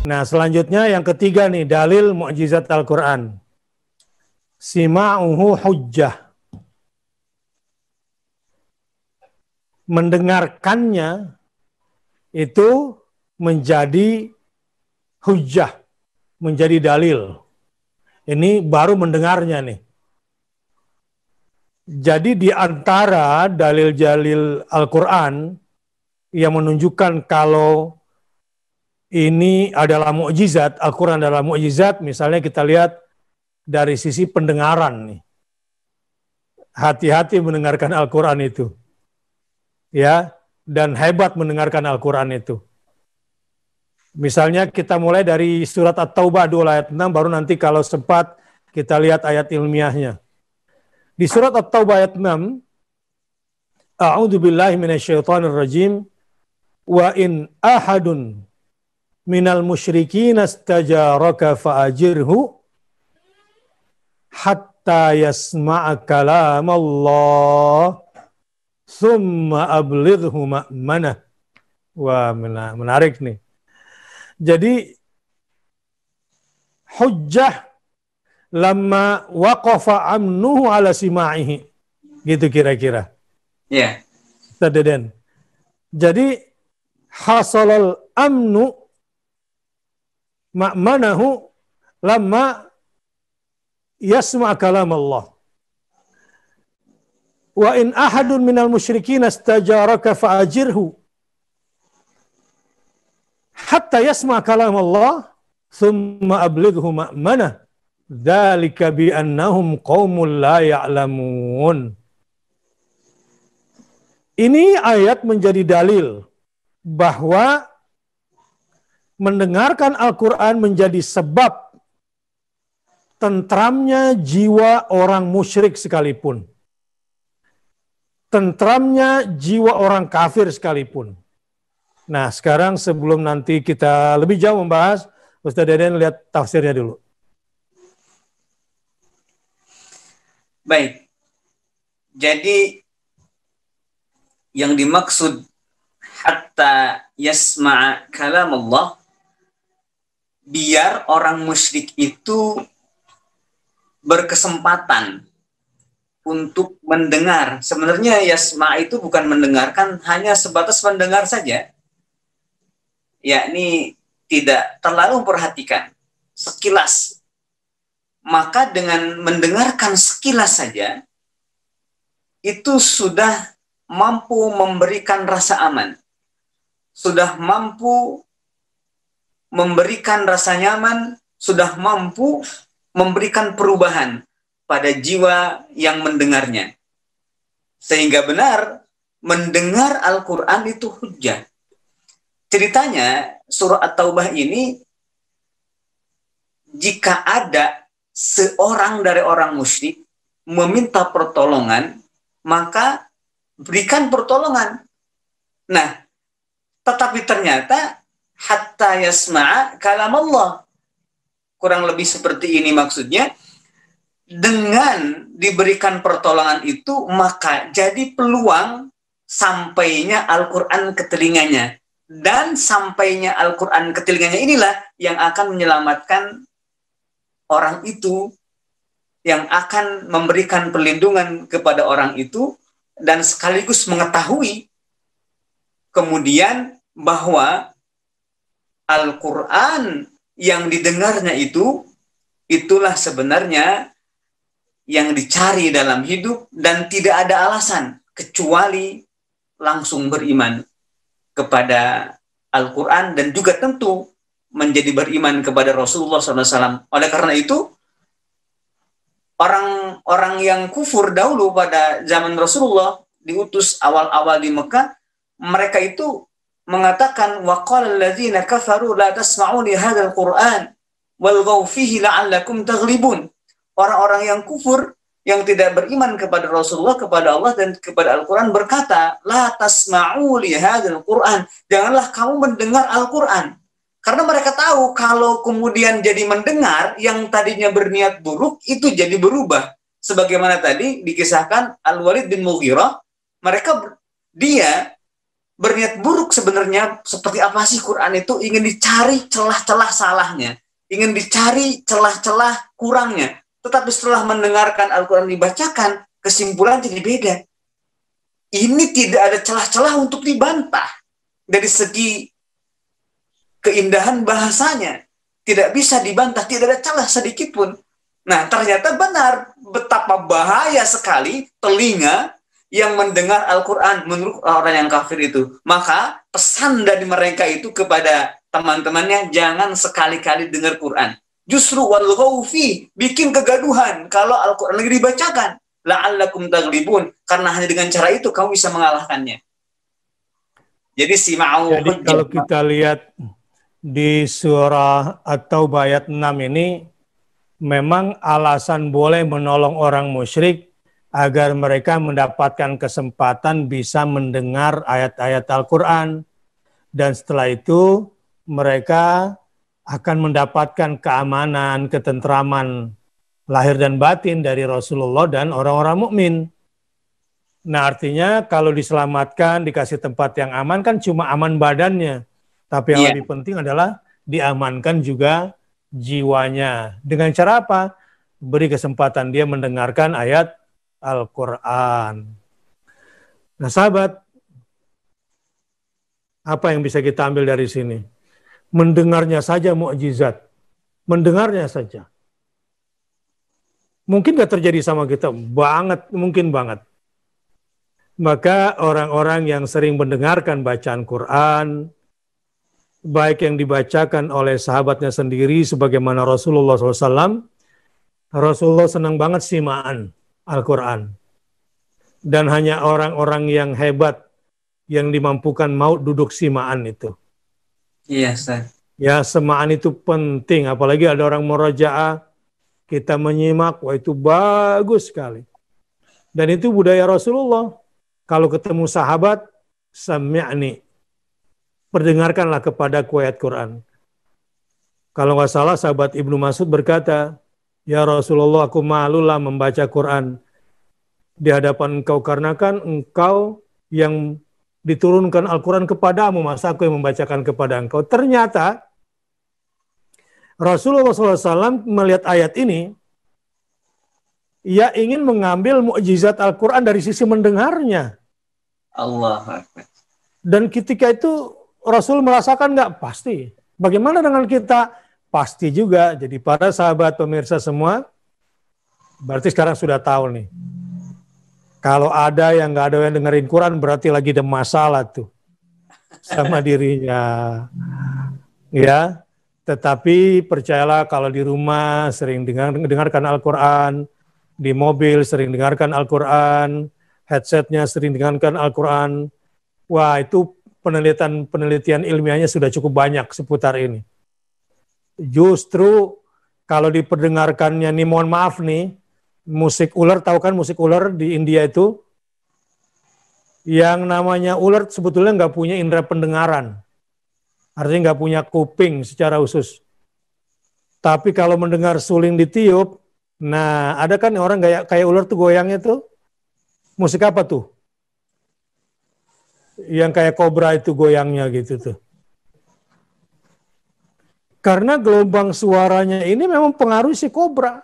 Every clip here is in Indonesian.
Nah, selanjutnya yang ketiga nih, dalil mukjizat Al-Quran. Sima'uhu hujjah. Mendengarkannya itu menjadi hujjah, menjadi dalil. Ini baru mendengarnya nih. Jadi di antara dalil-dalil Al-Quran yang menunjukkan kalau ini adalah mukjizat, Al-Quran adalah mukjizat, misalnya kita lihat dari sisi pendengaran nih. Hati-hati mendengarkan Al-Quran itu. Ya, dan hebat mendengarkan Al-Quran itu. Misalnya kita mulai dari surat At-Taubah 2 ayat 6, baru nanti kalau sempat kita lihat ayat ilmiahnya. Di surat At-Taubah ayat 6, A'udzu billahi minasyaitonir rajim, wa in ahadun minal musyrikin astajaraka fa'ajirhu hatta yasma'a kalam Allah summa ablighu ma'manah. Wah, menarik nih. Jadi hujjah lama waqafa amnuhu ala sima'ihi. Gitu kira-kira. Ya. Yeah. Jadi hasalal amnu ma'manahu lama yasma' kalam Allah. Wa in ahadun minal musyrikin astajaraka fa'ajirhu hatta yasma' kalam Allah thumma ablighu ma'manah dzalika bi annahum qaumul la ya'lamun. Ini ayat menjadi dalil bahwa mendengarkan Al-Quran menjadi sebab tentramnya jiwa orang musyrik sekalipun. Tentramnya jiwa orang kafir sekalipun. Nah, sekarang sebelum nanti kita lebih jauh membahas, Ustaz Deden lihat tafsirnya dulu. Baik. Jadi yang dimaksud hatta yasma'a kalam Allah, biar orang musyrik itu berkesempatan untuk mendengar. Sebenarnya yasma' itu bukan mendengarkan, hanya sebatas mendengar saja. Yakni tidak terlalu memperhatikan, sekilas. Maka dengan mendengarkan sekilas saja, itu sudah mampu memberikan rasa aman. Sudah mampu memberikan rasa nyaman, sudah mampu memberikan perubahan pada jiwa yang mendengarnya. Sehingga benar, mendengar Al-Quran itu hujjah. Ceritanya, surah At-Taubah ini, jika ada seorang dari orang musyrik meminta pertolongan, maka berikan pertolongan. Nah, tetapi ternyata hatta yasma'a kalam Allah. Kurang lebih seperti ini maksudnya. Dengan diberikan pertolongan itu, maka jadi peluang sampainya Al-Quran ke telinganya. Dan sampainya Al-Quran ke telinganya inilah yang akan menyelamatkan orang itu, yang akan memberikan perlindungan kepada orang itu, dan sekaligus mengetahui kemudian bahwa Al-Quran yang didengarnya itu, itulah sebenarnya yang dicari dalam hidup, dan tidak ada alasan kecuali langsung beriman kepada Al-Quran, dan juga tentu menjadi beriman kepada Rasulullah SAW. Oleh karena itu, orang-orang yang kufur dahulu pada zaman Rasulullah diutus awal-awal di Mekah, mereka itu mengatakan waqala alladzina kafaru la tasma'u li hadzal Qur'an walghaw fihi la'allakum taghlibun. Orang-orang yang kufur, yang tidak beriman kepada Rasulullah, kepada Allah dan kepada Al-Quran berkata, la tasma'u li hadzal Qur'an, janganlah kamu mendengar Al-Quran. Karena mereka tahu kalau kemudian jadi mendengar, yang tadinya berniat buruk itu jadi berubah. Sebagaimana tadi dikisahkan Al-Walid bin Mughirah, dia berniat buruk sebenarnya. Seperti apa sih Quran itu? Ingin dicari celah-celah salahnya, ingin dicari celah-celah kurangnya. Tetapi setelah mendengarkan Al-Quran dibacakan, kesimpulan jadi beda. Ini tidak ada celah-celah untuk dibantah. Dari segi keindahan bahasanya, tidak bisa dibantah, tidak ada celah sedikit pun. Nah, ternyata benar betapa bahaya sekali telinga yang mendengar Al-Quran menurut orang yang kafir itu. Maka pesan dari mereka itu kepada teman-temannya, jangan sekali-kali dengar Quran. Justru walghaw fi, bikin kegaduhan kalau Al-Quran lagi dibacakan. La'allakum taghlibun, karena hanya dengan cara itu kamu bisa mengalahkannya. Jadi kalau kita lihat di surah At-Taubah ayat 6 ini, memang alasan boleh menolong orang musyrik agar mereka mendapatkan kesempatan bisa mendengar ayat-ayat Al-Quran. Dan setelah itu mereka akan mendapatkan keamanan, ketentraman lahir dan batin dari Rasulullah dan orang-orang mukmin. Nah, artinya kalau diselamatkan, dikasih tempat yang aman kan cuma aman badannya. Tapi yang lebih penting adalah diamankan juga jiwanya. Dengan cara apa? Beri kesempatan dia mendengarkan ayat Al-Quran. Nah, sahabat, apa yang bisa kita ambil dari sini? Mendengarnya saja mukjizat. Mendengarnya saja. Mungkin gak terjadi sama kita? Banget, mungkin banget. Maka orang-orang yang sering mendengarkan bacaan Quran, baik yang dibacakan oleh sahabatnya sendiri, sebagaimana Rasulullah SAW, Rasulullah senang banget simaan Al-Quran. Dan hanya orang-orang yang hebat, yang dimampukan mau duduk simaan itu. Iya, Ustaz. Ya, semaan itu penting, apalagi ada orang murajaah, kita menyimak, wah itu bagus sekali. Dan itu budaya Rasulullah. Kalau ketemu sahabat, sami'ni, perdengarkanlah kepada ayat Quran. Kalau nggak salah, sahabat Ibnu Mas'ud berkata, ya Rasulullah, aku malulah membaca Quran di hadapan engkau, karena kan engkau yang diturunkan Al-Quran kepadamu, masa aku yang membacakan kepada engkau. Ternyata Rasulullah SAW melihat ayat ini, ia ingin mengambil mukjizat Al-Quran dari sisi mendengarnya. Allah. Dan ketika itu Rasul merasakan nggak? Pasti. Bagaimana dengan kita? Pasti juga. Jadi para sahabat pemirsa semua, berarti sekarang sudah tahu nih. Kalau ada yang nggak ada yang dengerin Quran, berarti lagi ada masalah tuh sama dirinya. Ya, tetapi percayalah kalau di rumah sering dengarkan Al-Quran, di mobil sering dengarkan Al-Quran, headsetnya sering dengarkan Al-Quran. Wah, itu penelitian ilmiahnya sudah cukup banyak seputar ini. Justru kalau diperdengarkannya nih, mohon maaf nih, musik ular, tahu kan musik ular di India itu? Yang namanya ular sebetulnya nggak punya indera pendengaran. Artinya nggak punya kuping secara khusus. Tapi kalau mendengar suling ditiup, nah ada kan orang kayak ular tuh goyangnya tuh, musik apa tuh? Yang kayak kobra itu goyangnya gitu tuh. Karena gelombang suaranya ini memang pengaruh si kobra.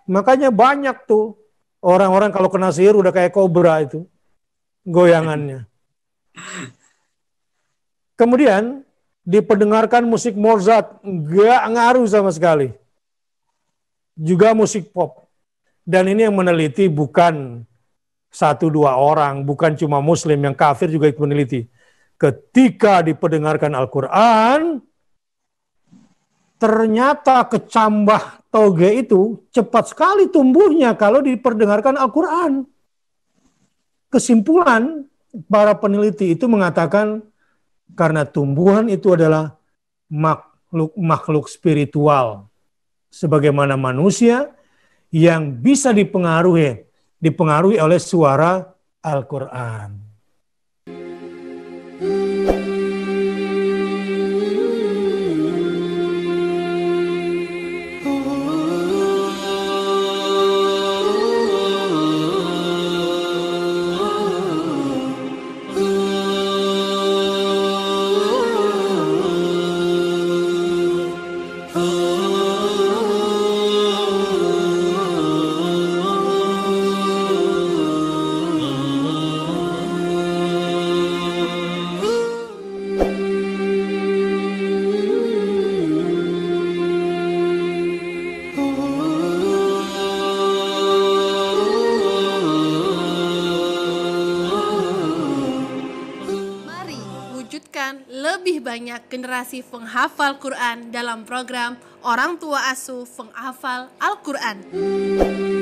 Makanya banyak tuh orang-orang kalau kena sihir udah kayak kobra itu goyangannya. Kemudian diperdengarkan musik Mozart, nggak ngaruh sama sekali. Juga musik pop. Dan ini yang meneliti bukan 1-2 orang, bukan cuma muslim, yang kafir juga ikut meneliti. Ketika diperdengarkan Al-Quran, ternyata kecambah toge itu cepat sekali tumbuhnya kalau diperdengarkan Al-Quran. Kesimpulan para peneliti itu mengatakan karena tumbuhan itu adalah makhluk spiritual, sebagaimana manusia yang bisa dipengaruhi oleh suara Al-Quran. lebih banyak generasi penghafal Quran dalam program Orang Tua Asuh Penghafal Al-Quran.